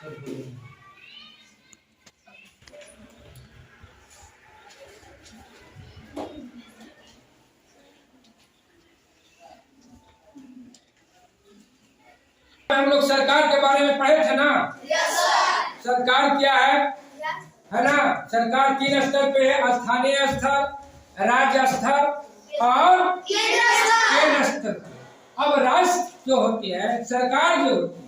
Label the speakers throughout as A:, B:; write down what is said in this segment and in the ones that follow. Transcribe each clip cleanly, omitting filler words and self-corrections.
A: हम लोग सरकार के बारे में पढ़े थे ना। सरकार क्या है ना। सरकार 3 स्तर पे है, स्थानीय स्तर, राज्य स्तर और केंद्र स्तर। अब राष्ट्र जो होती है, सरकार जो होती है,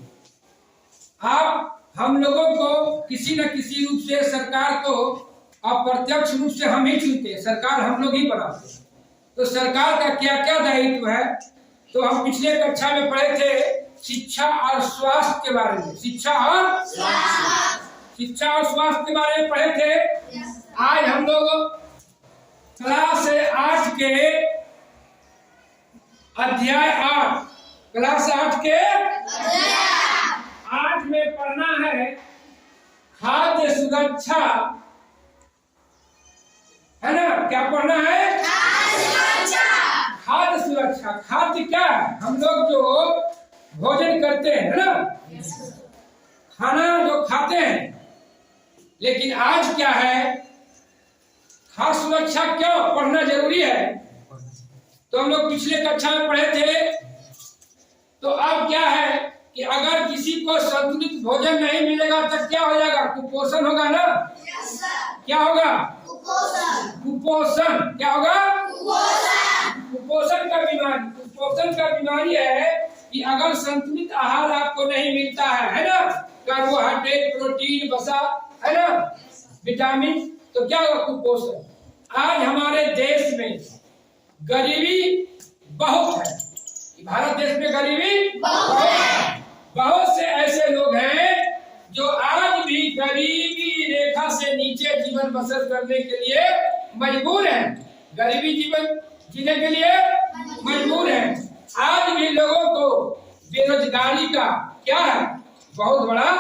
A: आप हम लोगों को किसी न किसी रूप से सरकार को अप्रत्यक्ष रूप से हम ही चुनते हैं, सरकार हम लोग ही बनाते हैं। तो सरकार का क्या क्या दायित्व है, तो हम पिछले कक्षा में पढ़े थे शिक्षा और स्वास्थ्य के बारे में। शिक्षा और स्वास्थ्य के बारे में पढ़े थे। आज हम लोग क्लास 8 के अध्याय 8 क्लास 8 के 8 में पढ़ना है खाद्य सुरक्षा, है ना। क्या पढ़ना है? खाद्य सुरक्षा। खाद्य क्या है? हम लोग जो भोजन करते हैं, है ना, खाना जो खाते हैं। लेकिन आज क्या है, खाद्य सुरक्षा क्यों पढ़ना जरूरी है, तो हम लोग पिछले कक्षा में पढ़े थे। तो अब क्या है कि अगर किसी को संतुलित भोजन नहीं मिलेगा तो क्या हो जाएगा? कुपोषण होगा ना। क्या होगा? कुपोषण। क्या होगा? कुपोषण का बीमारी। कुपोषण का बीमारी है कि अगर संतुलित आहार आपको नहीं मिलता है ना, कार्बोहाइड्रेट, प्रोटीन, वसा, है ना, विटामिन, तो क्या होगा? कुपोषण। आज हमारे देश में गरीबी बहुत है। भारत देश में गरीबी बहुत है। बहुत से ऐसे लोग हैं जो आज भी गरीबी रेखा से नीचे जीवन बसर करने के लिए मजबूर हैं। गरीबी जीवन जीने के लिए मजबूर हैं। आज भी लोगों को बेरोजगारी का क्या है? बहुत बड़ा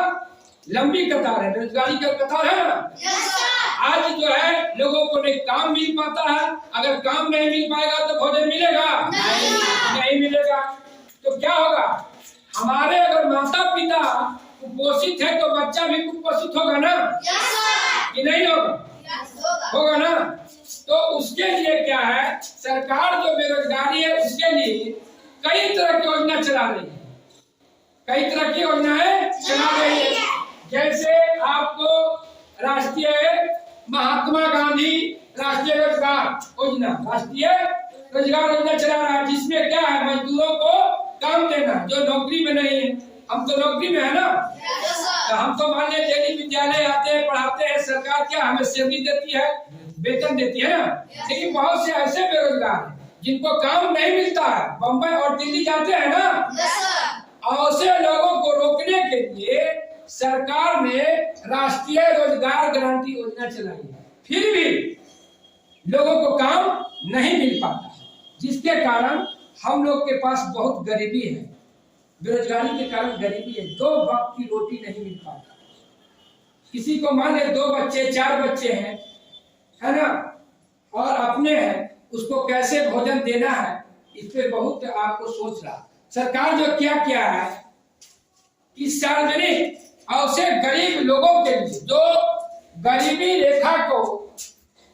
A: लंबी कतार है। बेरोजगारी का कतार है ना। आज जो है लोगों को नहीं काम मिल पाता है। अगर काम नहीं मिल पाएगा तो भोजन मिलेगा? नहीं मिलेगा। तो क्या होगा? हमारे अगर माता पिता कुपोषित है तो बच्चा भी कुपोषित होगा ना। कि नहीं होगा? होगा ना। तो उसके लिए क्या है, सरकार जो बेरोजगारी है उसके लिए कई तरह की योजना चला रही है। कई तरह की योजनाएं चला रही है। जैसे आपको राष्ट्रीय महात्मा गांधी राष्ट्रीय रोजगार योजना, राष्ट्रीय रोजगार योजना चला रहा है, जिसमें क्या है, मजदूरों को काम देना जो नौकरी में नहीं है। हम तो नौकरी में है ना। तो हम तो मान लीजिए डेली विद्यालय आते हैं, पढ़ाते हैं, सरकार क्या हमें सैलरी देती है, वेतन देती है ना। लेकिन बहुत से ऐसे बेरोजगार हैं जिनको काम नहीं मिलता है, बम्बई और दिल्ली जाते हैं ना। ऐसे लोगों को रोकने के लिए सरकार ने राष्ट्रीय रोजगार गारंटी योजना चलाई है। फिर भी लोगों को काम नहीं मिल पाता, जिसके कारण हम लोग के पास बहुत गरीबी है। बेरोजगारी के कारण गरीबी है। 2 वक्त की रोटी नहीं मिल पाता। किसी को मान ले 2 बच्चे 4 बच्चे हैं, है ना, और अपने हैं, उसको कैसे भोजन देना है, इस पे बहुत आपको सोच रहा। सरकार जो क्या किया है कि सार्वजनिक और से गरीब लोगों के लिए, जो गरीबी रेखा को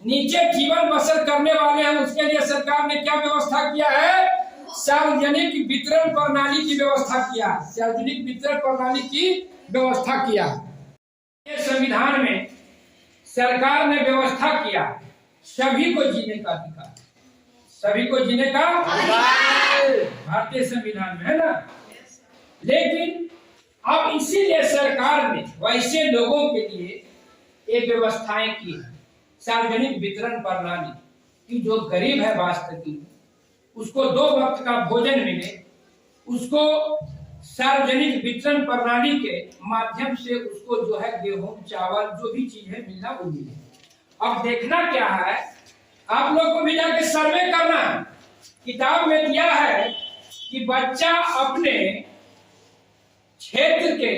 A: नीचे जीवन बसर करने वाले हैं, उसके लिए सरकार ने क्या व्यवस्था किया है? सार्वजनिक वितरण प्रणाली की व्यवस्था किया। सार्वजनिक वितरण प्रणाली की व्यवस्था किया। ये संविधान में सरकार ने व्यवस्था किया सभी को जीने का अधिकार। सभी को जीने का भारतीय संविधान में है ना। लेकिन अब इसीलिए सरकार ने वैसे लोगों के लिए एक व्यवस्थाएं की है, सार्वजनिक वितरण प्रणाली की। जो गरीब है वास्तविक, उसको 2 वक्त का भोजन मिले, उसको सार्वजनिक वितरण प्रणाली के माध्यम से उसको जो है गेहूं, चावल, जो भी चीज है मिलना वो मिले। अब देखना क्या है, आप लोग को भी जाके सर्वे करना है। किताब में दिया है कि बच्चा अपने क्षेत्र के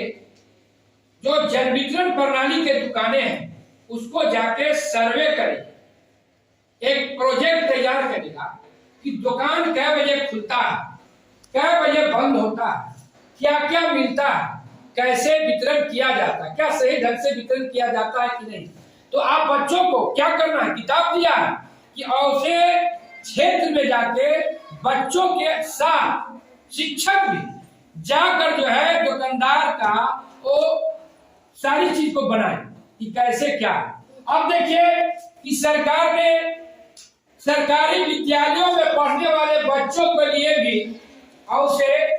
A: जो जन वितरण प्रणाली के दुकानें हैं उसको जाके सर्वे करे, एक प्रोजेक्ट तैयार करेगा कि दुकान कै बजे खुलता है, कै बजे बंद होता है, क्या क्या मिलता है, कैसे वितरण किया जाता है, क्या सही ढंग से वितरण किया जाता है कि नहीं। तो आप बच्चों को क्या करना है, किताब दिया है कि ऐसे क्षेत्र में जाके बच्चों के साथ शिक्षक भी जाकर जो है दुकानदार का वो सारी चीज को बनाए कि कैसे क्या है। अब देखिए कि सरकार ने सरकारी विद्यालयों में पढ़ने वाले बच्चों के लिए भी और से